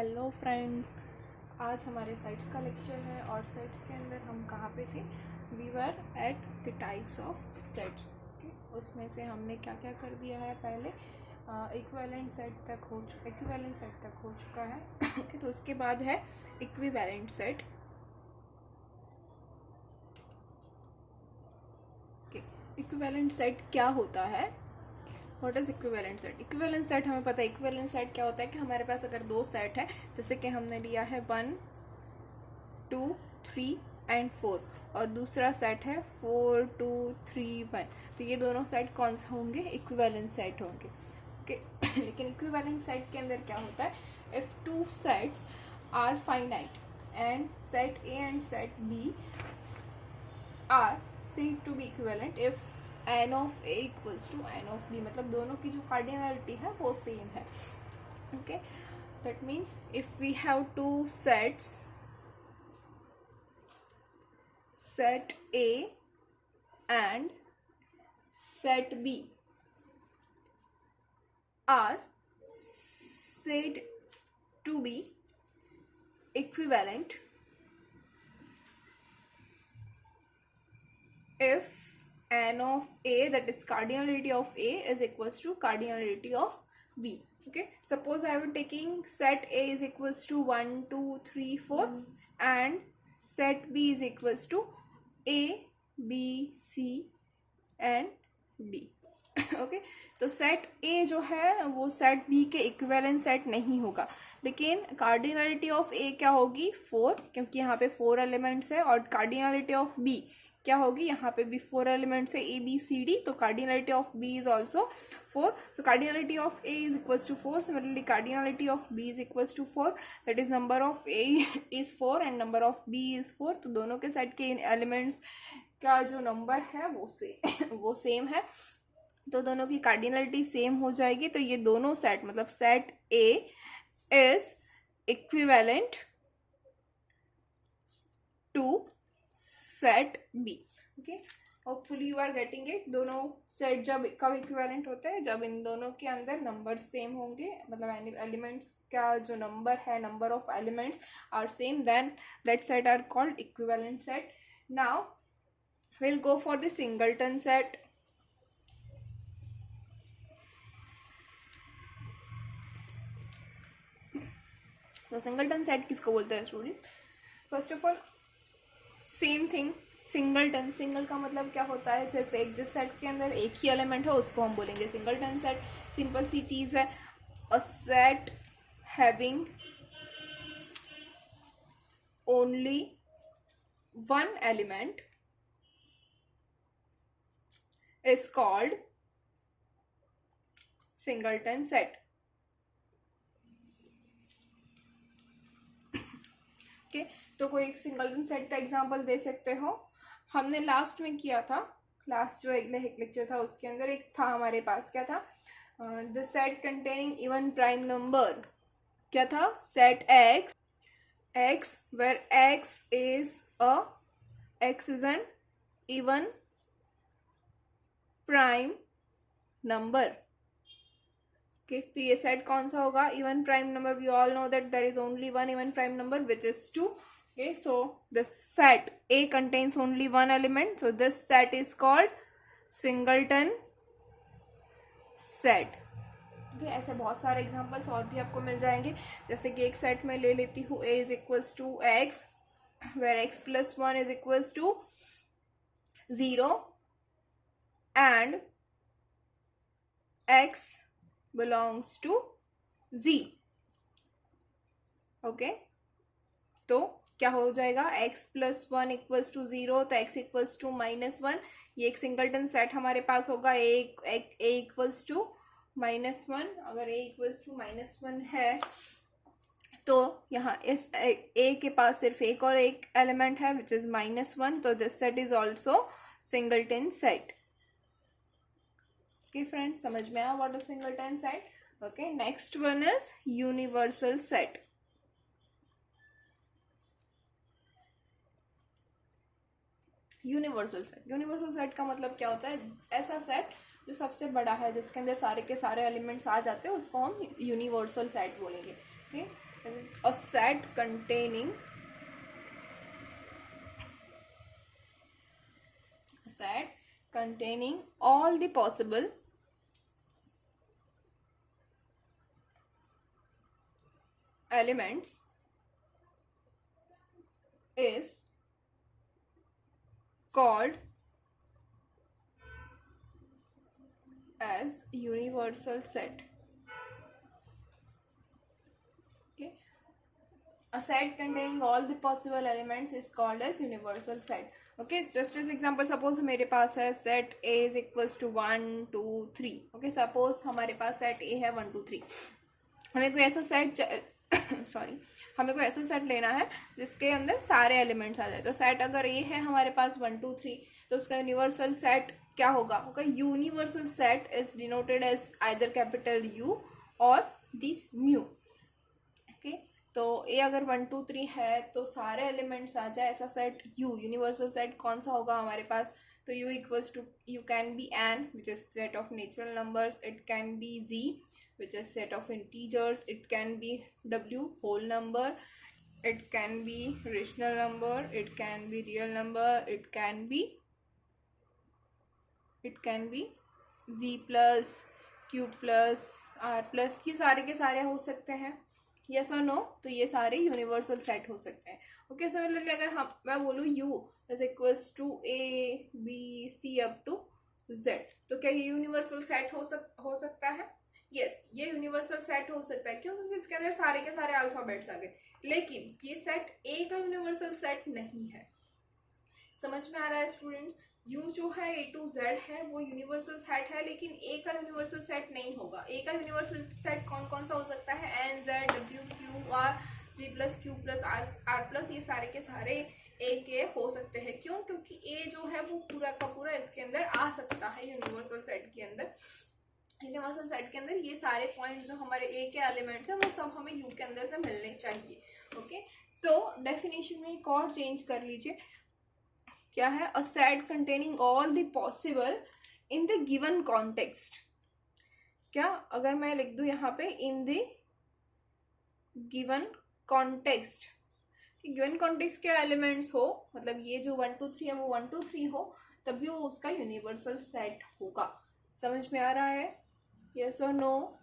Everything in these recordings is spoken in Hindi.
हेलो फ्रेंड्स, आज हमारे सेट्स का लेक्चर है और सेट्स के अंदर हम कहाँ पे थे। We were at the types of sets. उसमें से हमने क्या क्या कर दिया है। पहले इक्विवेलेंट सेट तक हो चुका है। तो उसके बाद है इक्विवेलेंट सेट। इक्विवेलेंट सेट क्या होता है? What is equivalent set? Equivalent set हमें पता है। इक्विवेलेंट सेट क्या होता है कि हमारे पास अगर दो सेट है, जैसे कि हमने लिया है 1 2 3 एंड 4 और दूसरा सेट है 4 2 3 1, तो ये दोनों सेट कौन सा होंगे? इक्विवेलेंट सेट होंगे। ओके लेकिन इक्विवेलेंट सेट के अंदर क्या होता है? If two sets are finite and set A and set B are said to be equivalent if n of a equals to n of b, मतलब दोनों की जो कार्डिनलिटी है वो सेम है। Okay, that means if we have two sets, set a and set b are said to be equivalent if n of a, that is cardinality of a, is equals to cardinality of b. Okay, suppose I am taking set a is equals to 1 2 3 4 and set b is equals to a b c and d. Okay तो सेट ए जो है वो सेट बी के इक्विवेलेंट सेट नहीं होगा, लेकिन कार्डिनलिटी ऑफ ए क्या होगी? 4, क्योंकि यहाँ पे 4 एलिमेंट्स है। और कार्डिनलिटी ऑफ बी क्या होगी? यहाँ पे भी 4 एलिमेंट्स है, ए बी सी डी, तो cardinality of B is also 4. So cardinality of A is equals to 4. Similarly cardinality of B is equals to 4. That is number of A is 4 and number of B is 4. तो दोनों के सेट के एलिमेंट्स का जो नंबर है वो सेम है, तो दोनों की कार्डिनलिटी सेम हो जाएगी। तो ये दोनों सेट, मतलब set A is equivalent to set B. Okay, hopefully you are getting it. दोनों सेट जब कब इक्विवेलेंट होते हैं? जब इन दोनों के अंदर नंबर सेम होंगे, मतलब एलिमेंट्स का जो नंबर है, number of elements are same, then that set are called equivalent set. Now will go for the singleton set. तो सिंगलटन सेट किसको बोलते हैं student? First of all same thing, singleton. Single का मतलब क्या होता है? सिर्फ एक, जिस सेट के अंदर एक ही एलिमेंट है उसको हम बोलेंगे सिंगलटन सेट. सिंपल सी चीज है, a set having only one element is called singleton set. Okay, तो कोई एक सिंगलटन सेट का एग्जांपल दे सकते हो? हमने लास्ट में किया था, लास्ट जो एक लेक्चर था उसके अंदर एक था हमारे पास, क्या था? The set containing even prime number. क्या था? Set x where x is an even prime number. Okay, तो ये सेट कौन सा होगा? Even prime number. We all know that there is only one even prime number which is 2. Okay, so the set A contains only one element, so this set is called singleton set. Okay, ऐसे बहुत सारे एग्जांपल्स और भी आपको मिल जाएंगे. जैसे कि एक सेट में ले लेती हूँ A is equals to x where x plus 1 is equals to 0 and x belongs to z. Okay, तो क्या हो जाएगा? x प्लस 1 इक्वल्स टू 0, तो x इक्वल्स टू -1. ये एक सिंगलटन सेट हमारे पास होगा. a equals to -1. अगर a इक्वल्स टू -1 है तो यहाँ इस a के पास सिर्फ एक और एक एलिमेंट है विच इज -1, तो this set is also singleton set. Okay friends, समझ में आया what is singleton set? Okay, next one is universal set. Universal set का मतलब क्या होता है? ऐसा सेट जो सबसे बड़ा है, जिसके अंदर सारे के सारे एलिमेंट्स आ जाते हैं, उसको हम यूनिवर्सल सेट बोलेंगे. Okay, a set containing all the possible elements is called as universal set. Okay, a set containing all the possible elements is called as universal set. Okay, just as example, suppose मेरे पास है set A is equals to 1 2 3. Okay, suppose हमारे पास set A है 1 2 3. हमें कोई ऐसा सेट हमें कोई ऐसा सेट लेना है जिसके अंदर सारे एलिमेंट्स आ जाए. तो सेट अगर ए है हमारे पास 1 2 3, तो उसका यूनिवर्सल सेट क्या होगा? Universal set is denoted as either capital U और दिस म्यू. ओके, तो ए अगर 1 2 3 है तो सारे एलिमेंट्स आ जाए ऐसा सेट यू. यूनिवर्सल सेट कौन सा होगा हमारे पास? तो U equals to, U can be N which is set of natural numbers, it can be G which is set of integers, it can be w whole number, it can be rational number, it can be real number, it can be z plus q plus r plus. ये सारे के सारे हो सकते हैं, yes or no? तो ये सारे यूनिवर्सल सेट हो सकते हैं. ओके, सिमिलरली अगर मैं बोलूँ u is equals to a b c up to z, तो क्या ये यूनिवर्सल सेट हो सकता है? यस, ये यूनिवर्सल सेट हो सकता है. क्यों? क्योंकि इसके अंदर सारे के सारे अल्फाबेट्स आ गए. लेकिन ये सेट ए का यूनिवर्सल सेट नहीं है. समझ में आ रहा है स्टूडेंट्स? यू जो है ए टू जेड है वो यूनिवर्सल सेट है, लेकिन ए का यूनिवर्सल सेट नहीं होगा. ए का यूनिवर्सल सेट कौन कौन सा हो सकता है? N Z W Q R G plus Q plus R plus, ये सारे के सारे ए के हो सकते हैं. क्यों? क्योंकि ए जो है वो पूरा का पूरा इसके अंदर आ सकता है यूनिवर्सल सेट के अंदर. यूनिवर्सल सेट के अंदर ये सारे पॉइंट्स जो हमारे ए के एलिमेंट्स हैं वो सब हमें यू के अंदर से मिलने चाहिए. ओके, तो डेफिनेशन में एक और चेंज कर लीजिए. क्या है? A set containing all the possible in the given context. क्या अगर मैं लिख दूं यहाँ पे इन द गिवन कॉन्टेक्स्ट, कि गिवन कॉन्टेक्स्ट के एलिमेंट्स हो, मतलब ये जो 1 2 3 है वो 1 2 3 हो, तभी वो उसका यूनिवर्सल सेट होगा. समझ में आ रहा है? यस और नो?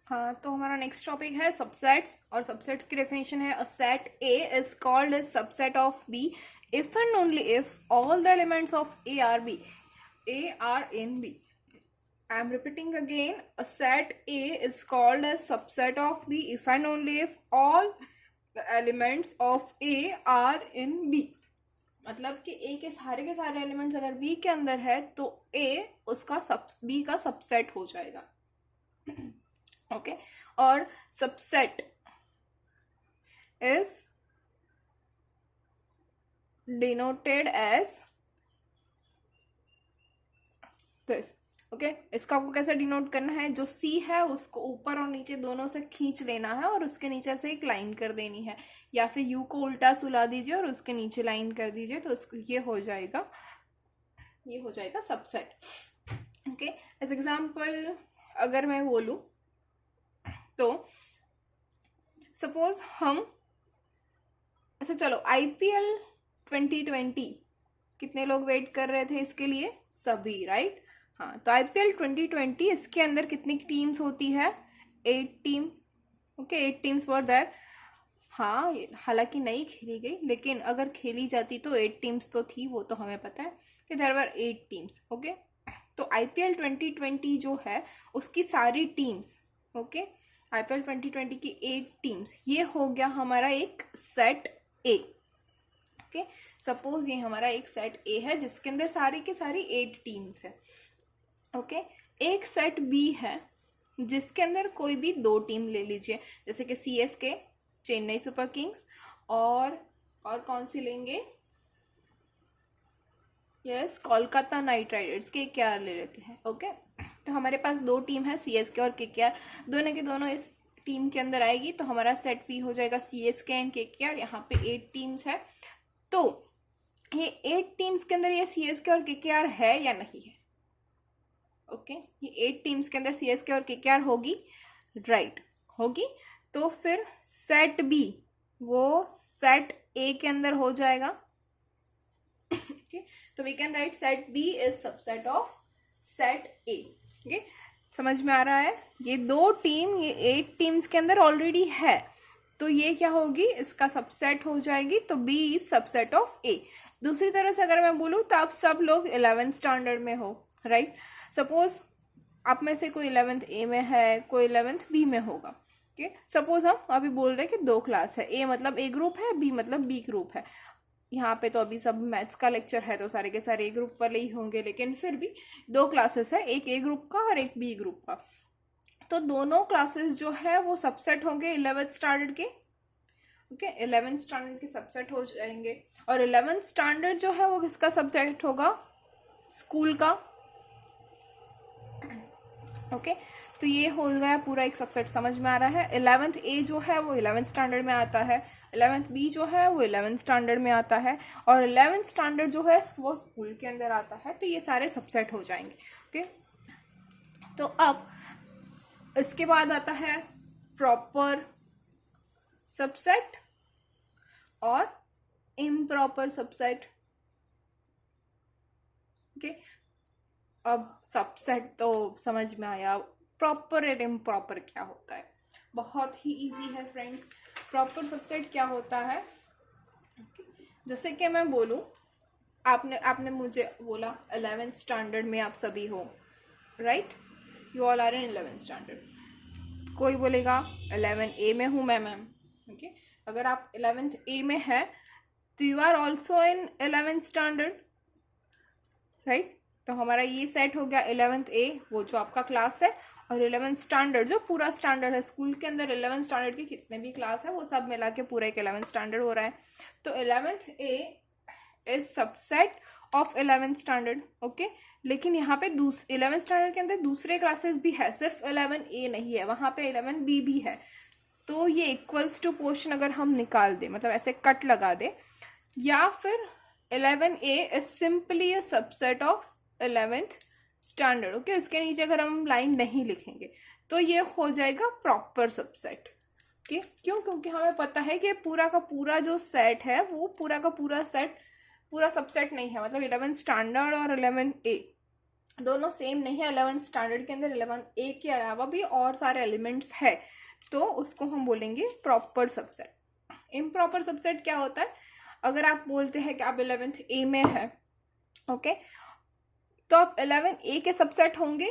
हाँ, तो हमारा नेक्स्ट टॉपिक है सबसेट्स, और सबसेट्स की डेफिनेशन है a set A is called as subset of B if and only if all the elements of A are in B. I am repeating again, a set A is called as subset of B if and only if all the elements of A are in B. मतलब कि A के सारे एलिमेंट्स अगर B के अंदर है तो A उसका B का सबसेट हो जाएगा. ओके, और subset is denoted as this. Okay, इसको आपको कैसे डिनोट करना है? जो सी है उसको ऊपर और नीचे दोनों से खींच लेना है और उसके नीचे से एक लाइन कर देनी है, या फिर यू को उल्टा सुला दीजिए और उसके नीचे लाइन कर दीजिए, तो उसको ये हो जाएगा सबसेट. ओके, एज एग्जाम्पल अगर मैं बोलूँ तो सपोज हम, अच्छा चलो, IPL 2020 कितने लोग वेट कर रहे थे इसके लिए? सभी, राइट? हाँ, तो IPL 2020 इसके अंदर कितनी टीम्स होती है? 8 team. Okay, 8 teams were there. हाँ, हालांकि नहीं खेली गई, लेकिन अगर खेली जाती तो 8 टीम्स तो थी, वो तो हमें पता है कि देयर वर 8 टीम्स. ओके, तो IPL 2020 जो है उसकी सारी टीम्स, ओके, IPL 2020 की 8 टीम्स, ये हो गया हमारा एक सेट ए. ओके, सपोज ये हमारा एक सेट ए है जिसके अंदर सारी की सारी 8 टीम्स है. ओके, एक सेट बी है जिसके अंदर कोई भी 2 टीम ले लीजिए, जैसे कि CSK चेन्नई सुपर किंग्स, और कौन सी लेंगे? Yes, Kolkata night Riders, KKR ले लेते हैं. ओके, तो हमारे पास 2 टीम है, CSK और KKR, दोनों के दोनों इस टीम के अंदर आएगी, तो हमारा सेट बी हो जाएगा CSK एंड KKR. यहाँ पे 8 टीम्स है, तो ये 8 टीम्स के अंदर ये CSK और KKR है या नहीं है? ओके, ये 8 टीम्स के अंदर CSK और KKR होगी, राइट, होगी. तो फिर सेट बी वो सेट ए के अंदर हो जाएगा. ओके, तो we can write set B is subset of set A. Okay, समझ में आ रहा है. ये 2 टीम ये 8 टीम्स के अंदर ऑलरेडी है, तो ये क्या होगी, इसका सबसेट हो जाएगी. तो बी इज सबसेट ऑफ ए. दूसरी तरह से अगर मैं बोलूँ तो आप सब लोग 11th स्टैंडर्ड में हो, राइट. सपोज आप में से कोई 11th ए में है, कोई 11th बी में होगा. ओके, सपोज हम अभी बोल रहे हैं कि 2 क्लास है, ए मतलब ए ग्रुप है, बी मतलब बी ग्रुप है. यहाँ पे तो अभी सब मैथ्स का लेक्चर है तो सारे के सारे ए ग्रुप वाले ही होंगे, लेकिन फिर भी 2 क्लासेस है, एक ए ग्रुप का और एक बी ग्रुप का. तो दोनों क्लासेस जो है वो सबसेट होंगे 11th स्टैंडर्ड के. ओके, 11th स्टैंडर्ड के सबसेट हो जाएंगे. और 11th स्टैंडर्ड जो है वो किसका सब्जेक्ट होगा, स्कूल का. ओके, तो ये हो गया पूरा एक सबसेट. समझ में आ रहा है. 11th ए जो है वो 11th स्टैंडर्ड में आता है, 11th बी जो है वो 11th स्टैंडर्ड में आता है, और 11th स्टैंडर्ड जो है वो स्कूल के अंदर आता है. तो ये सारे सबसेट हो जाएंगे. ओके, तो अब इसके बाद आता है प्रॉपर सबसेट और इम्प्रॉपर सबसेट. ओके, अब सबसेट तो समझ में आया. प्रॉपर और इम्प्रॉपर क्या होता है, बहुत ही इजी है फ्रेंड्स. प्रॉपर सबसेट क्या होता है, जैसे कि मैं बोलूँ, आपने मुझे बोला 11th स्टैंडर्ड में आप सभी हो, right. You all are in 11th standard. कोई बोलेगा 11 ए में हूँ मैं मैम. ओके, अगर आप 11th ए में है तो you are also in 11th standard, right. तो हमारा ये सेट हो गया 11th ए, वो जो आपका क्लास है, और 11th स्टैंडर्ड जो पूरा स्टैंडर्ड है. स्कूल के अंदर 11th स्टैंडर्ड के कितने भी क्लास है वो सब मिला के पूरा एक 11th स्टैंडर्ड हो रहा है. तो 11th A is subset of 11th standard. Okay, लेकिन यहाँ पे 11th स्टैंडर्ड के अंदर दूसरे क्लासेस भी है, सिर्फ 11 ए नहीं है, वहाँ पे 11 बी भी है. तो ये इक्वल्स टू पोर्शन अगर हम निकाल दें, मतलब ऐसे कट लगा दे, या फिर 11 A is simply a subset of 11th standard. Okay, उसके नीचे अगर हम लाइन नहीं लिखेंगे तो ये हो जाएगा प्रॉपर सबसेट. ओके, क्यों, क्योंकि हमें पता है कि पूरा का पूरा जो सेट है वो पूरा का पूरा सेट पूरा सबसेट नहीं है. मतलब 11th स्टैंडर्ड और 11 ए दोनों सेम नहीं है. 11th स्टैंडर्ड के अंदर 11 ए के अलावा भी और सारे एलिमेंट्स है, तो उसको हम बोलेंगे प्रॉपर सबसेट. इम्प्रॉपर सबसेट क्या होता है, अगर आप बोलते हैं कि आप 11th ए में है, ओके, तो आप 11 ए के सबसेट होंगे.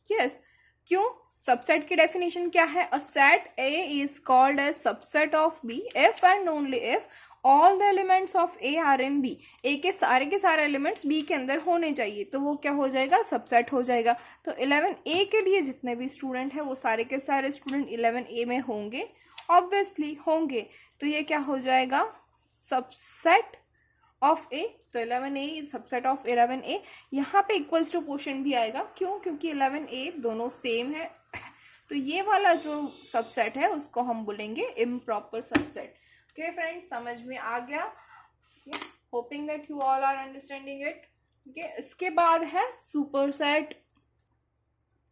यस, क्यों, सबसेट की डेफिनेशन क्या है, a set A is called as subset of B if and only if all the elements of A are in B. A के सारे एलिमेंट्स बी के अंदर होने चाहिए, तो वो क्या हो जाएगा, सबसेट हो जाएगा. तो 11 ए के लिए जितने भी स्टूडेंट हैं वो सारे के सारे स्टूडेंट 11 ए में होंगे, ऑब्वियसली होंगे. तो ये क्या हो जाएगा, सबसेट ऑफ ए. तो 11 ए इज सबसेट ऑफ 11 ए. यहाँ पे इक्वल्स टू पोर्शन भी आएगा, क्यों, क्योंकि 11 ए दोनों सेम है. तो ये वाला जो सबसेट है उसको हम बोलेंगे इम्प्रॉपर सबसेट. ओके फ्रेंड्स, समझ में आ गया. Hoping that you all are understanding it. Okay, इसके बाद है सुपरसेट.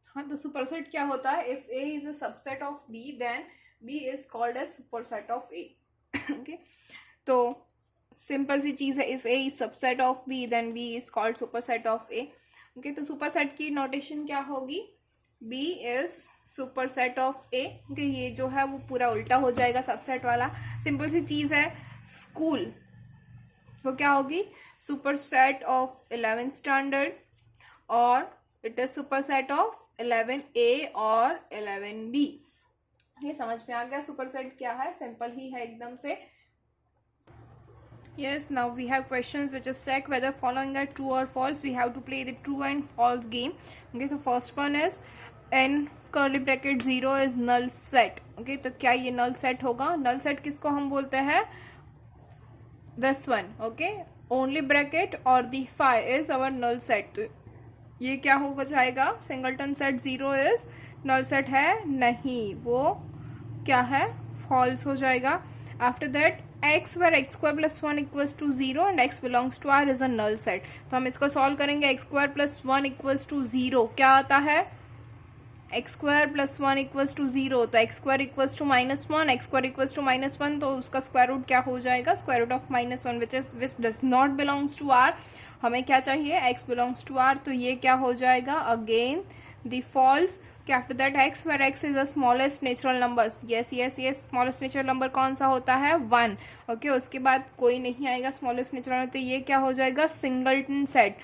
हाँ, तो सुपरसेट क्या होता है, if A is a subset of B then B is called as superset of A. Okay, तो सिंपल सी चीज है, if A is subset of B then B is called superset of A. Okay, तो सुपरसेट की नोटेशन क्या होगी, B is superset of A. Okay, ये जो है वो पूरा उल्टा हो जाएगा सबसेट वाला. सिंपल सी चीज है, स्कूल वो क्या होगी, सुपरसेट ऑफ 11th स्टैंडर्ड, और इट इज सुपरसेट ऑफ 11 ए और 11 बी. ये समझ में आ गया सुपरसेट क्या है, सिंपल ही है एकदम से. Yes, now we have questions which is check whether following are true or false. We have to play the true and false game. Okay, so first one is in curly bracket 0 is null set. Okay, तो क्या ये null set होगा, null set किसको हम बोलते हैं, this one. Okay, only bracket or the phi is our null set. तो ये क्या होगा जाएगा, singleton set 0 is null set है नहीं, वो क्या है, false हो जाएगा. After that x where x square plus 1 equals to 0 and x belongs to R is a null set. तो हम इसको सॉल्व करेंगे. x square plus 1 equals to 0 क्या आता है, x square plus 1 equals to 0, तो x square equals to -1, x square equals to -1, तो उसका स्क्वायर रूट क्या हो जाएगा, square root of -1 which does not belongs to R. हमें क्या चाहिए, x बिलोंग्स टू आर, तो ये क्या हो जाएगा, again the false. After that x, where x is the smallest natural numbers. Yes yes yes, smallest natural number कौन सा होता है, 1. ओके, उसके बाद कोई नहीं आएगा स्मॉलेस्ट नेचुरल नंबर, तो ये क्या हो जाएगा, सिंगलटन सेट.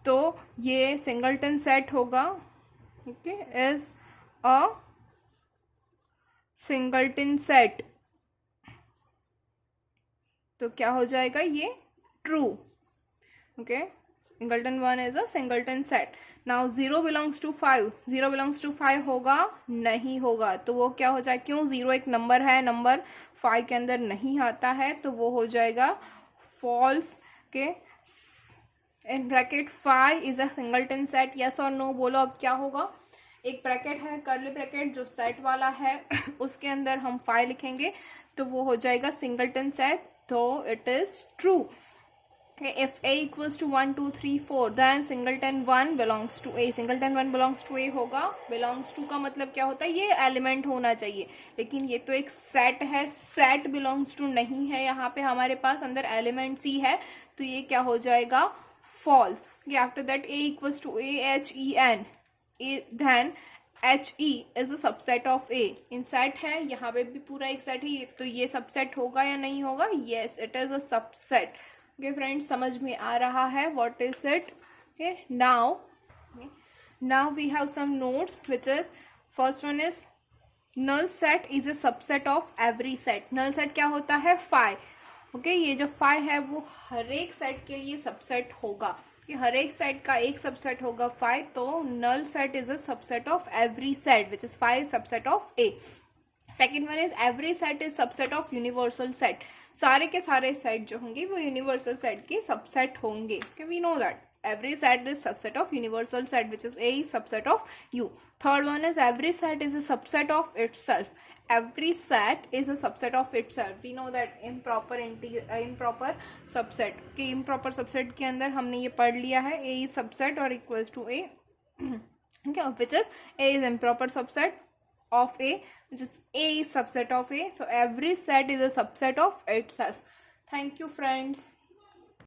तो ये सिंगलटन सेट होगा. Okay, is a singleton set. तो क्या हो जाएगा, ये true. Okay, singleton 1 is a singleton set. Now 0 belongs to 5, 0 belongs to 5 होगा, नहीं होगा. तो वो क्या हो जाए, क्यों, 0 एक नंबर है, नंबर 5 के अंदर नहीं आता है, तो वो हो जाएगा फॉल्स. के in bracket 5 is a singleton set, yes और नो बोलो. अब क्या होगा, एक ब्रैकेट है, कर्ली ब्रैकेट जो सेट वाला है उसके अंदर हम 5 लिखेंगे, तो वो हो जाएगा सिंगलटन सेट. तो it is true. If a equals to 1 2 3 4, then singleton 1 belongs to a. singleton 1 belongs to a होगा. belongs to का मतलब क्या होता है, ये एलिमेंट होना चाहिए, लेकिन ये तो एक सेट है, सेट belongs to नहीं है. यहाँ पे हमारे पास अंदर एलिमेंट सी है, तो ये क्या हो जाएगा, false. After that a equals to a h e n, then H E is a subset of A. In set है, यहाँ पे भी पूरा एक सेट है, तो ये सबसेट होगा या नहीं होगा, yes it is a subset. Okay friends, समझ में आ रहा है what is it. Okay, now we have some notes which is, first one is null set is a subset of every set. Null set क्या होता है, 5. ओके, ये जो 5 है वो हर एक सेट के लिए सबसेट होगा, कि हर एक सेट का एक सबसेट होगा 5. तो null set is a subset of every set which is 5 subset of A. Second one is every set is subset of universal set. सारे के सारे सेट जो होंगे वो यूनिवर्सल सेट के सबसेट होंगे. We know that every set is subset of universal set which is A is subset of U. Third one is every set is a subset of itself. Every set is a subset of itself. We know that improper subset के improper subset के अंदर हमने ये पढ़ लिया है, A is subset or equals to A, okay, which is A is improper subset of A, which is A is subset of A. So every set is a subset of itself. Thank you friends.